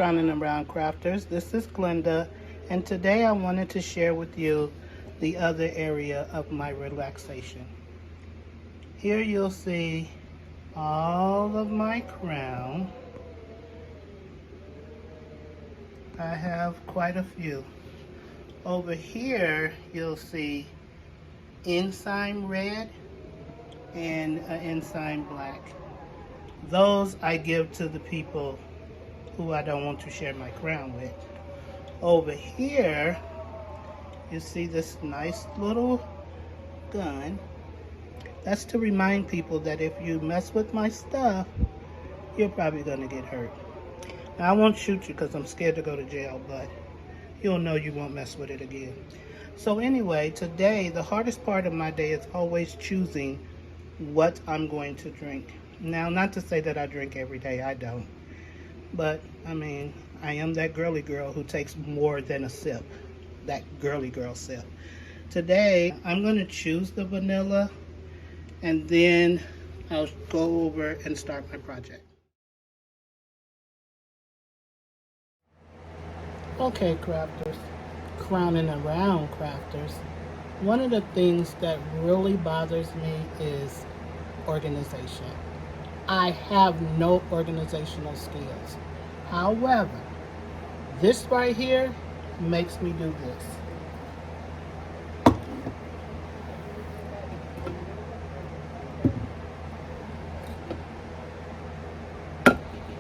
Crowning Around Crafters. This is Glenda, and today I wanted to share with you the other area of my relaxation. Here you'll see all of my crown. I have quite a few. Over here you'll see ensign red and ensign black. Those I give to the people who I don't want to share my crown with. Over here, you see this nice little gun. That's to remind people that if you mess with my stuff, you're probably gonna get hurt. Now, I won't shoot you because I'm scared to go to jail, but you'll know you won't mess with it again. So anyway, today, the hardest part of my day is always choosing what I'm going to drink. Now, not to say that I drink every day, I don't. But, I mean, I am that girly girl who takes more than a sip. That girly girl sip. Today, I'm going to choose the vanilla, and then I'll go over and start my project. Okay, crafters. Crowning around crafters. One of the things that really bothers me is organization. I have no organizational skills. However, this right here makes me do this.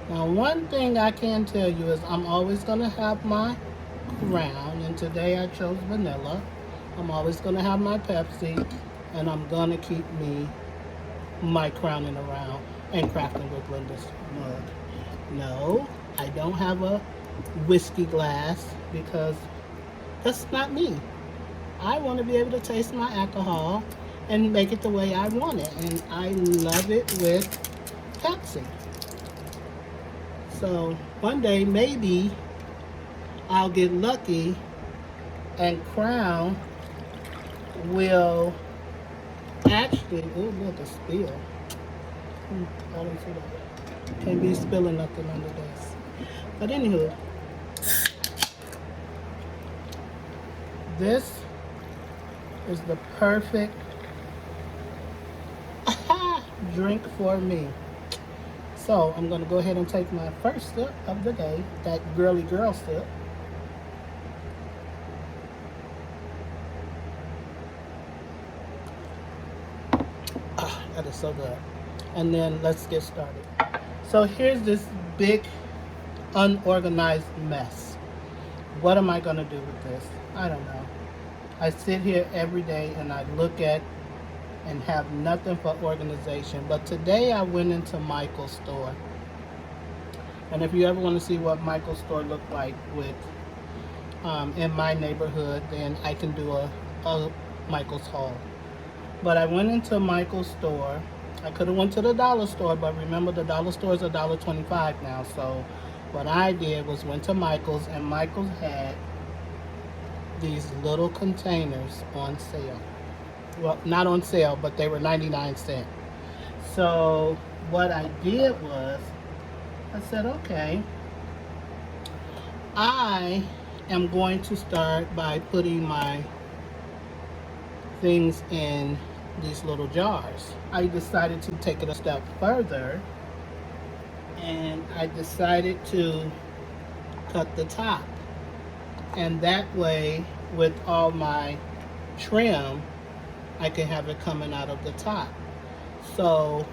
Now, one thing I can tell you is I'm always going to have my crown, and today I chose vanilla. I'm always going to have my Pepsi, and I'm going to keep me my crowning around and crafting with Glenda's mug. No, I don't have a whiskey glass because that's not me. I want to be able to taste my alcohol and make it the way I want it, and I love it with Pepsi. So one day maybe I'll get lucky and crown will actually, oh look, a spill. I don't see that. Can't be spilling nothing under this. But anywho, this is the perfect drink for me. So I'm going to go ahead and take my first sip of the day, that girly girl sip. That is so good. And then let's get started. So here's this big unorganized mess. What am I going to do with this? I don't know. I sit here every day and I look at and have nothing for organization. But today I went into Michael's store. And if you ever want to see what Michael's store looked like with in my neighborhood, then I can do a Michael's haul. But I went into Michael's store. I could have went to the dollar store, but remember the dollar store is $1.25 now. So what I did was went to Michael's, and Michael's had these little containers on sale. Well, not on sale, but they were 99 cents. So what I did was, I said, okay, I am going to start by putting my things in these little jars. I decided to take it a step further, and I decided to cut the top. And that way, with all my trim, I can have it coming out of the top. So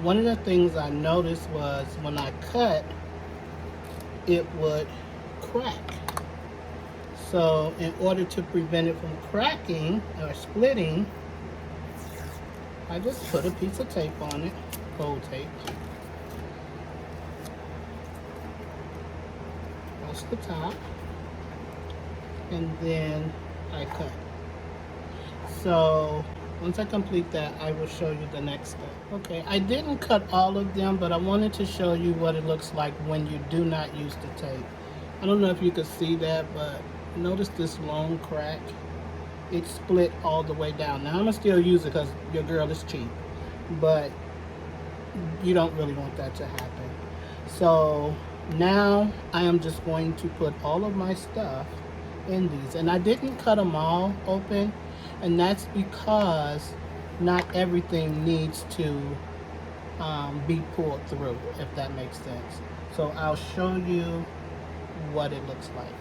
one of the things I noticed was when I cut, it would crack. So in order to prevent it from cracking or splitting, I just put a piece of tape on it, gold tape. That's the top. And then I cut. So once I complete that, I will show you the next step. Okay, I didn't cut all of them, but I wanted to show you what it looks like when you do not use the tape. I don't know if you could see that, but notice this long crack. It split all the way down. Now I'm gonna still use it because your girl is cheap, but you don't really want that to happen. So Now I am just going to put all of my stuff in these. And I didn't cut them all open, and that's because not everything needs to be pulled through, if that makes sense. So I'll show you what it looks like.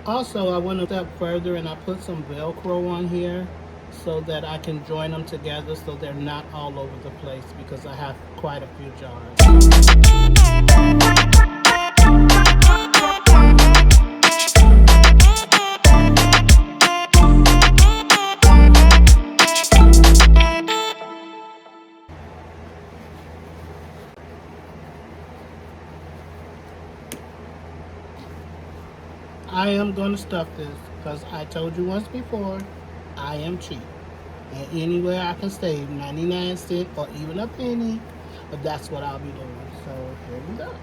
Also, I went a step further and I put some Velcro on here so that I can join them together so they're not all over the place, because I have quite a few jars. I am going to stuff this because I told you once before, I am cheap. And anywhere I can save 99 cents or even a penny, but that's what I'll be doing. So here we go.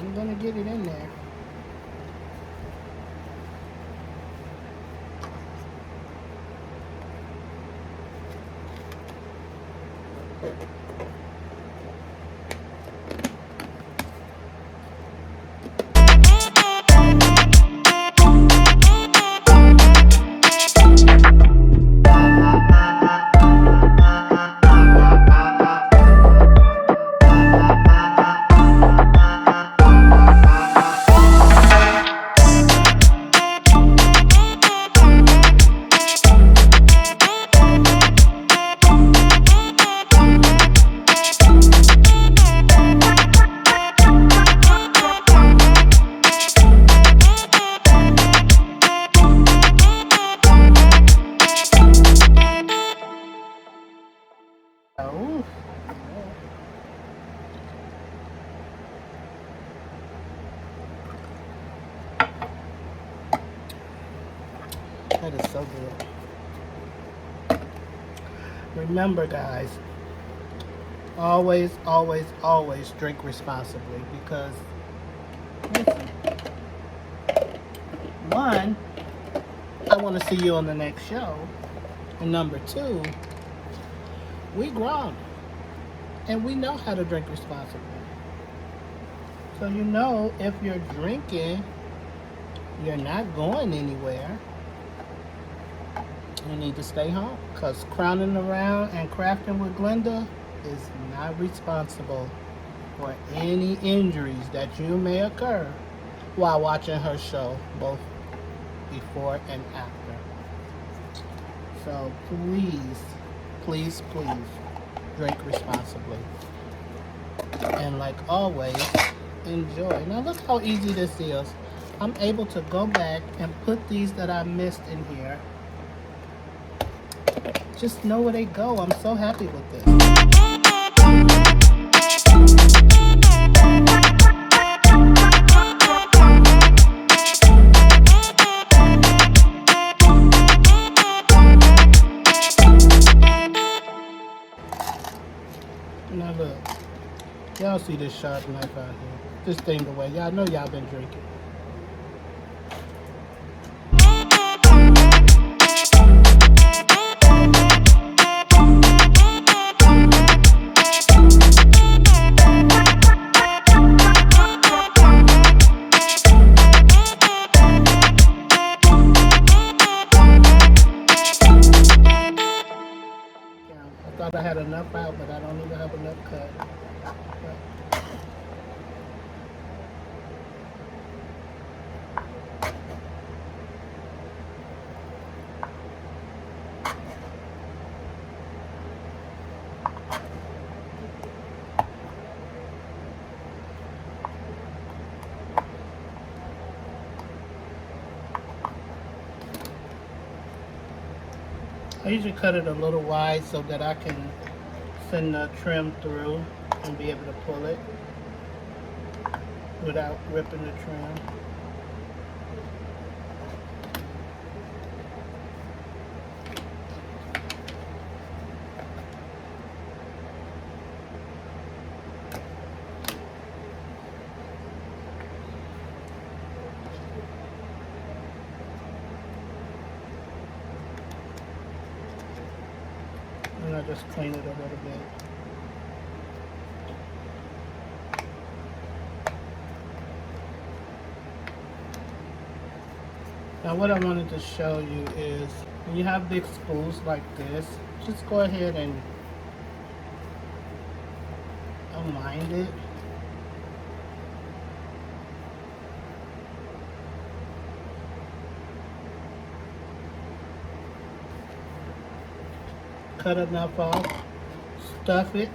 I'm going to get it in there. Oh. That is so good. Remember, guys, always, always, always drink responsibly, because, listen, one, I want to see you on the next show. And number two, we grown and we know how to drink responsibly. So you know, if you're drinking, you're not going anywhere. You need to stay home, because crowning around and crafting with Glenda is not responsible for any injuries that you may occur while watching her show, both before and after. So please, please, please drink responsibly. And like always, enjoy. Now look how easy this is. I'm able to go back and put these that I missed in here. Just know where they go. I'm so happy with this. Now look, y'all see this sharp knife out here. This thing away. Y'all know y'all been drinking. I thought I had enough out, but I don't even have enough cut. I usually cut it a little wide so that I can send the trim through and be able to pull it without ripping the trim. And I just clean it a little bit. Now what I wanted to show you is when you have big spools like this, just go ahead and unwind it. Cut enough off, stuff it.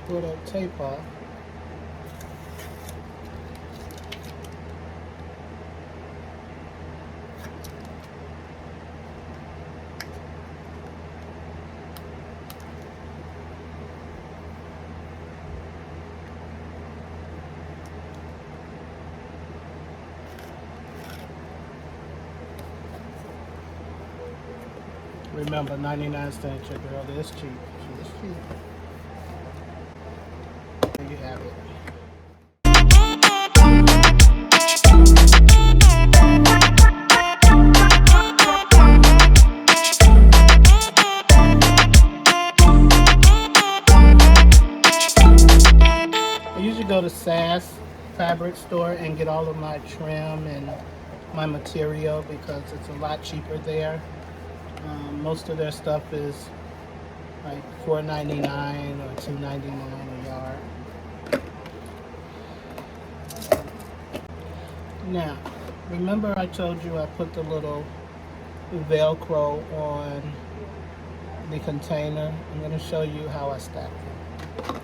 Pull that tape off. Remember, 99 cents, your girl is cheap. She is cheap. There you have it. I usually go to SAS fabric store and get all of my trim and my material because it's a lot cheaper there. Most of their stuff is like $4.99 or $2.99 a yard. Now, remember I told you I put the little Velcro on the container? I'm going to show you how I stack them.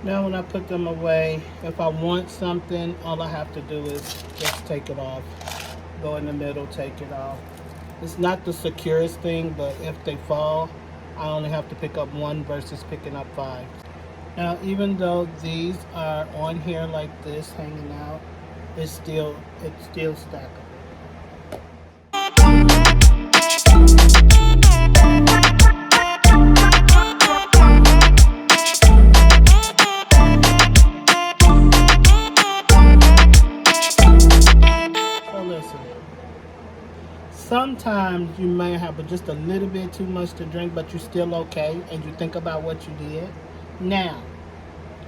Now when I put them away, if I want something, all I have to do is just take it off. Go in the middle, take it off. It's not the securest thing, but if they fall, I only have to pick up one versus picking up 5. Now even though these are on here like this, hanging out, it's still stackable. Sometimes you may have just a little bit too much to drink, but you're still okay, and you think about what you did. Now,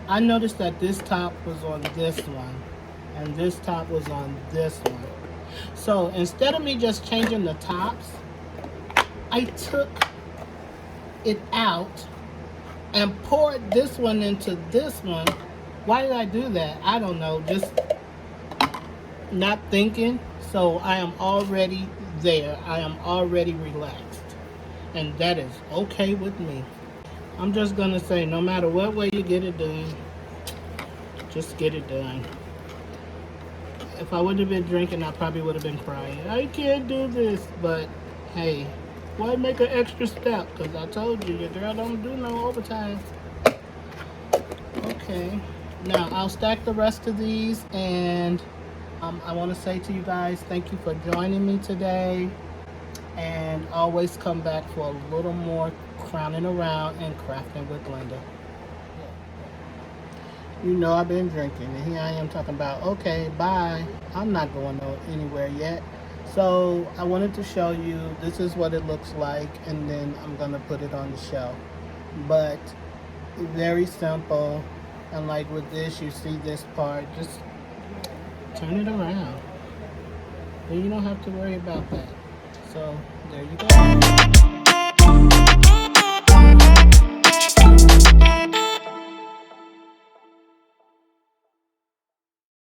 I noticed that this top was on this one, and this top was on this one. So instead of me just changing the tops, I took it out and poured this one into this one. Why did I do that? I don't know, just not thinking. So I am already there. I am already relaxed. And that is okay with me. I'm just going to say, no matter what way you get it done, just get it done. If I would have been drinking, I probably would have been crying. I can't do this. But, hey, why make an extra step? Because I told you, your girl don't do no overtime. Okay. Now, I'll stack the rest of these, and I want to say to you guys, thank you for joining me today, and always come back for a little more crowning around and crafting with Linda. You know I've been drinking, and here I am talking about, okay, bye. I'm not going anywhere yet. So I wanted to show you, this is what it looks like, and then I'm going to put it on the shelf. But very simple, and like with this, you see this part, just turn it around. Then you don't have to worry about that. So there you go.